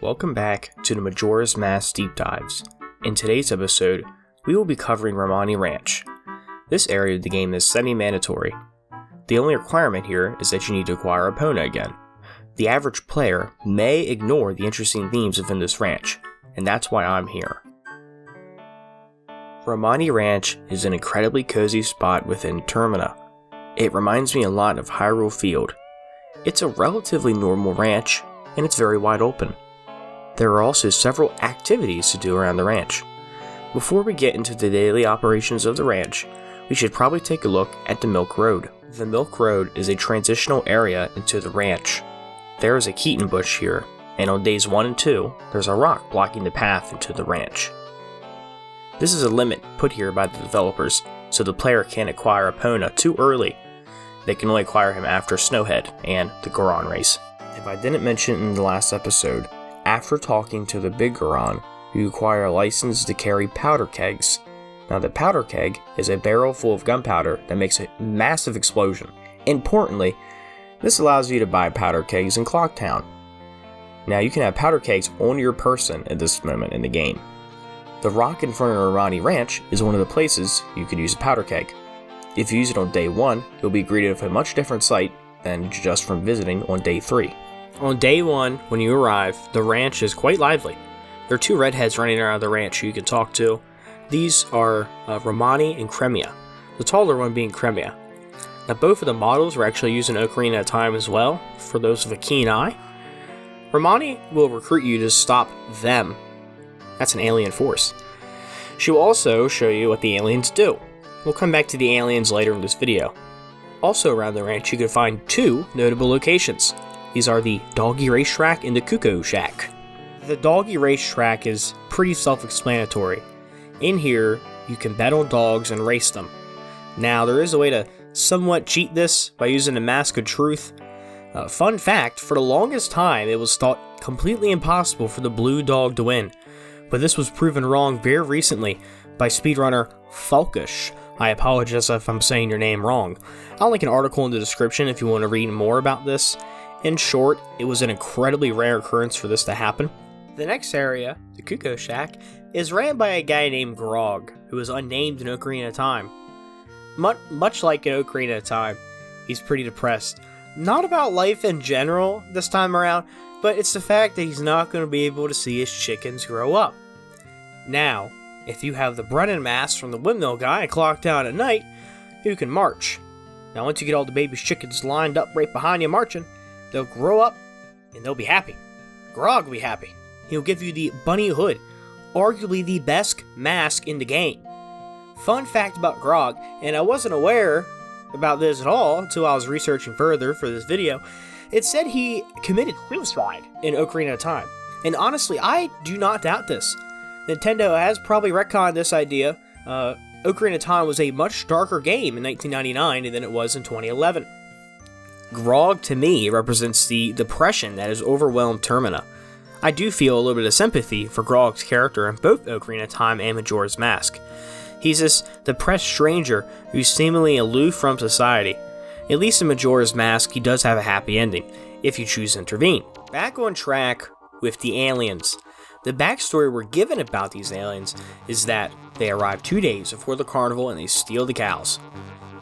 Welcome back to the Majora's Mask Deep Dives. In today's episode, we will be covering Romani Ranch. This area of the game is semi-mandatory. The only requirement here is that you need to acquire Epona again. The average player may ignore the interesting themes within this ranch, and that's why I'm here. Romani Ranch is an incredibly cozy spot within Termina. It reminds me a lot of Hyrule Field. It's a relatively normal ranch, and it's very wide open. There are also several activities to do around the ranch. Before we get into the daily operations of the ranch, we should probably take a look at the Milk Road. The Milk Road is a transitional area into the ranch. There is a Keaton bush here, and on days 1 and 2, there's a rock blocking the path into the ranch. This is a limit put here by the developers, so the player can't acquire Epona too early. They can only acquire him after Snowhead and the Goron race. If I didn't mention in the last episode, after talking to the Big Goron, you acquire a license to carry powder kegs. Now the powder keg is a barrel full of gunpowder that makes a massive explosion. Importantly, this allows you to buy powder kegs in Clocktown. Now you can have powder kegs on your person at this moment in the game. The rock in front of Romani Ranch is one of the places you could use a powder keg. If you use it on day 1, you'll be greeted with a much different sight than just from visiting on day 3. On day 1, when you arrive, the ranch is quite lively. There are 2 redheads running around the ranch who you can talk to. These are Romani and Cremia, the taller one being Cremia. Now both of the models were actually used in Ocarina of Time as well, for those with a keen eye. Romani will recruit you to stop them. That's an alien force. She will also show you what the aliens do. We'll come back to the aliens later in this video. Also around the ranch you can find 2 notable locations. These are the Doggy Racetrack and the Cucco Shack. The Doggy Racetrack is pretty self-explanatory. In here, you can bet on dogs and race them. Now, there is a way to somewhat cheat this by using the Mask of Truth. Fun fact, for the longest time, it was thought completely impossible for the blue dog to win. But this was proven wrong very recently by speedrunner Falkish. I apologize if I'm saying your name wrong. I'll link an article in the description if you want to read more about this. In short, it was an incredibly rare occurrence for this to happen. The next area, the Cucco Shack, is ran by a guy named Grog, who is unnamed in Ocarina of Time. Much like in Ocarina of Time, he's pretty depressed. Not about life in general this time around, but it's the fact that he's not going to be able to see his chickens grow up. Now, if you have the Brennan mask from the windmill guy and Clocktown at night, you can march. Now once you get all the baby chickens lined up right behind you marching, they'll grow up and they'll be happy. Grog will be happy. He'll give you the bunny hood, arguably the best mask in the game. Fun fact about Grog, and I wasn't aware about this at all until I was researching further for this video, it said he committed suicide in Ocarina of Time. And honestly, I do not doubt this. Nintendo has probably retconned this idea. Ocarina of Time was a much darker game in 1999 than it was in 2011. Grog, to me, represents the depression that has overwhelmed Termina. I do feel a little bit of sympathy for Grog's character in both Ocarina of Time and Majora's Mask. He's this depressed stranger who's seemingly aloof from society. At least in Majora's Mask, he does have a happy ending, if you choose to intervene. Back on track with the aliens. The backstory we're given about these aliens is that they arrive 2 days before the carnival and they steal the cows.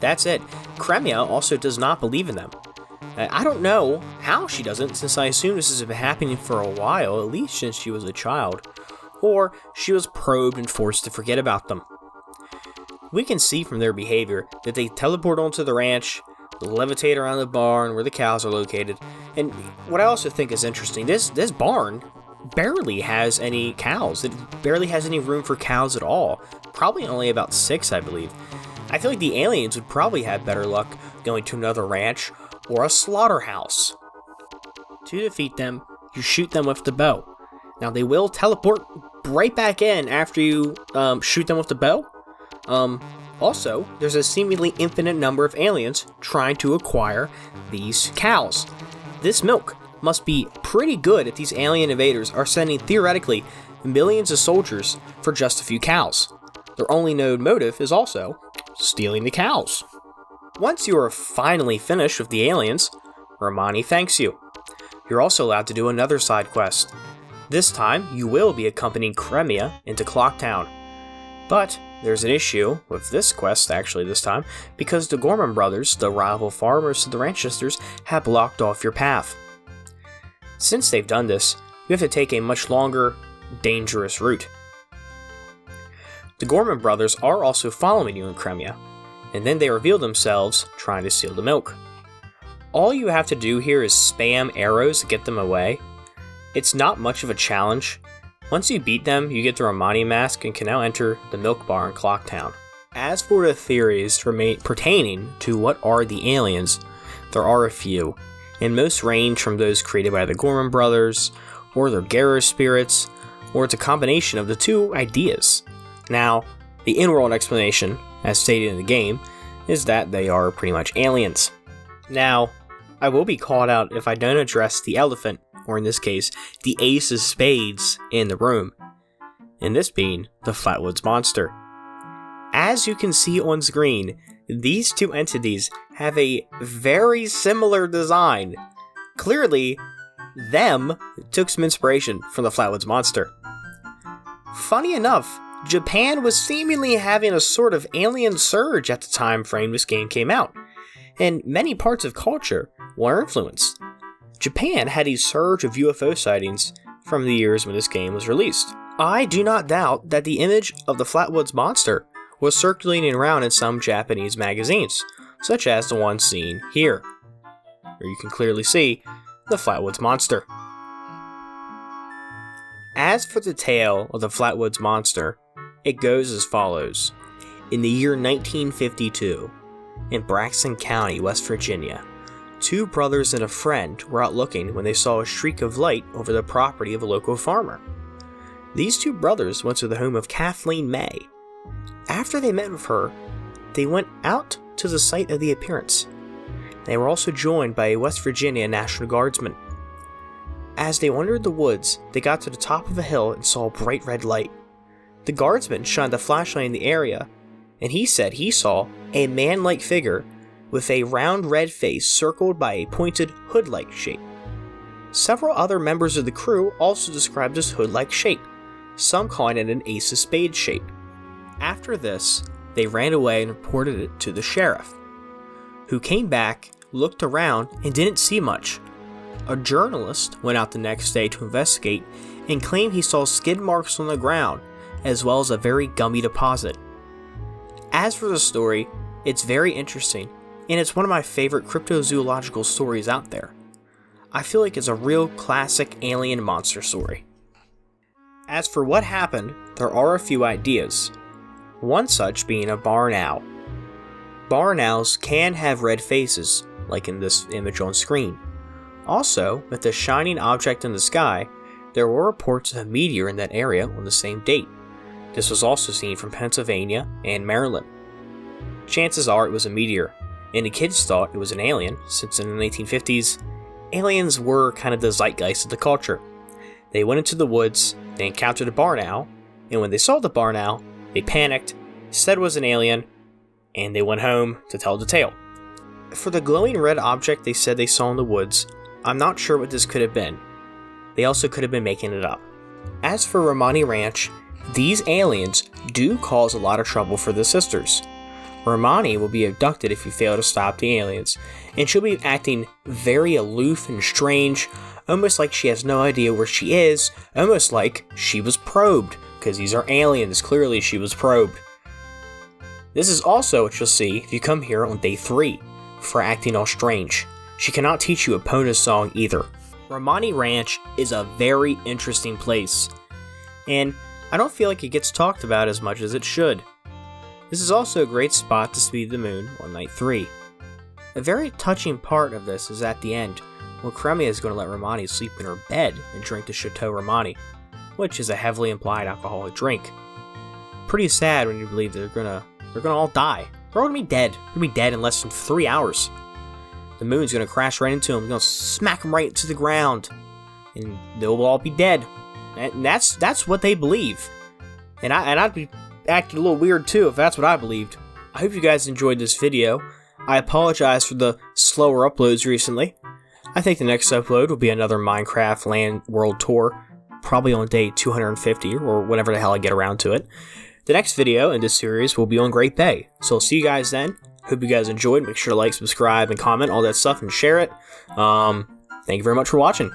That's it. Cremia also does not believe in them. I don't know how she doesn't, since I assume this has been happening for a while, at least since she was a child. Or she was probed and forced to forget about them. We can see from their behavior that they teleport onto the ranch, levitate around the barn where the cows are located, and what I also think is interesting, this barn barely has any cows. It barely has any room for cows at all. Probably only about 6, I believe. I feel like the aliens would probably have better luck going to another ranch or a slaughterhouse. To defeat them, you shoot them with the bow. Now they will teleport right back in after you shoot them with the bow. Also, there's a seemingly infinite number of aliens trying to acquire these cows. This milk must be pretty good if these alien invaders are sending, theoretically, millions of soldiers for just a few cows. Their only known motive is also stealing the cows. Once you are finally finished with the aliens, Romani thanks you. You're also allowed to do another side quest. This time, you will be accompanying Cremia into Clocktown. But there's an issue with this quest actually this time, because the Gorman brothers, the rival farmers to the Ranchesters, have blocked off your path. Since they've done this, you have to take a much longer, dangerous route. The Gorman brothers are also following you in Cremia, and then they reveal themselves trying to steal the milk. All you have to do here is spam arrows to get them away. It's not much of a challenge. Once you beat them, you get the Romani mask and can now enter the milk bar in Clocktown. As for the theories pertaining to what are the aliens, there are a few, and most range from those created by the Gorman brothers, or their Gyro spirits, or it's a combination of the two ideas. Now, the in-world explanation, as stated in the game, is that they are pretty much aliens. Now, I will be called out if I don't address the elephant, or in this case, the ace of spades in the room, and this being the Flatwoods Monster. As you can see on screen, these two entities have a very similar design. Clearly, them took some inspiration from the Flatwoods Monster. Funny enough, Japan was seemingly having a sort of alien surge at the time frame this game came out, and many parts of culture were influenced. Japan had a surge of UFO sightings from the years when this game was released. I do not doubt that the image of the Flatwoods Monster was circulating around in some Japanese magazines, such as the one seen here, where you can clearly see the Flatwoods Monster. As for the tale of the Flatwoods Monster, it goes as follows. In the year 1952, in Braxton County, West Virginia, two brothers and a friend were out looking when they saw a streak of light over the property of a local farmer. These two brothers went to the home of Kathleen May. After they met with her, they went out to the site of the appearance. They were also joined by a West Virginia National Guardsman. As they wandered the woods, they got to the top of a hill and saw a bright red light. The guardsman shined a flashlight in the area, and he said he saw a man-like figure with a round red face circled by a pointed hood-like shape. Several other members of the crew also described this hood-like shape, some calling it an ace of spades shape. After this, they ran away and reported it to the sheriff, who came back, looked around, and didn't see much. A journalist went out the next day to investigate and claimed he saw skid marks on the ground, as well as a very gummy deposit. As for the story, it's very interesting, and it's one of my favorite cryptozoological stories out there. I feel like it's a real classic alien monster story. As for what happened, there are a few ideas. One such being a barn owl. Barn owls can have red faces, like in this image on screen. Also, with the shining object in the sky, there were reports of a meteor in that area on the same date. This was also seen from Pennsylvania and Maryland. Chances are it was a meteor, and the kids thought it was an alien, since in the 1950s, aliens were kind of the zeitgeist of the culture. They went into the woods, they encountered a barn owl, and when they saw the barn owl, they panicked, said it was an alien, and they went home to tell the tale. For the glowing red object they said they saw in the woods, I'm not sure what this could have been. They also could have been making it up. As for Romani Ranch, these aliens do cause a lot of trouble for the sisters. Romani will be abducted if you fail to stop the aliens, and she'll be acting very aloof and strange, almost like she has no idea where she is, almost like she was probed, because these are aliens, clearly she was probed. This is also what you'll see if you come here on day 3, for acting all strange. She cannot teach you a Pona song either. Romani Ranch is a very interesting place, and I don't feel like it gets talked about as much as it should. This is also a great spot to speed the moon on night 3. A very touching part of this is at the end, where Cremia is going to let Romani sleep in her bed and drink the Chateau Romani, which is a heavily implied alcoholic drink. Pretty sad when you believe they're gonna all die. They're all gonna be dead. They're gonna be dead in less than 3 hours. The moon's gonna crash right into them, gonna smack them right into the ground, and they'll all be dead. And that's what they believe. And I'd be acting a little weird too if that's what I believed. I hope you guys enjoyed this video. I apologize for the slower uploads recently. I think the next upload will be another Minecraft Land World Tour probably on day 250 or whenever the hell I get around to it. The next video in this series will be on Great Bay, so I'll see you guys then. Hope you guys enjoyed. Make sure to like, subscribe, and comment, all that stuff, and share it. Thank you very much for watching.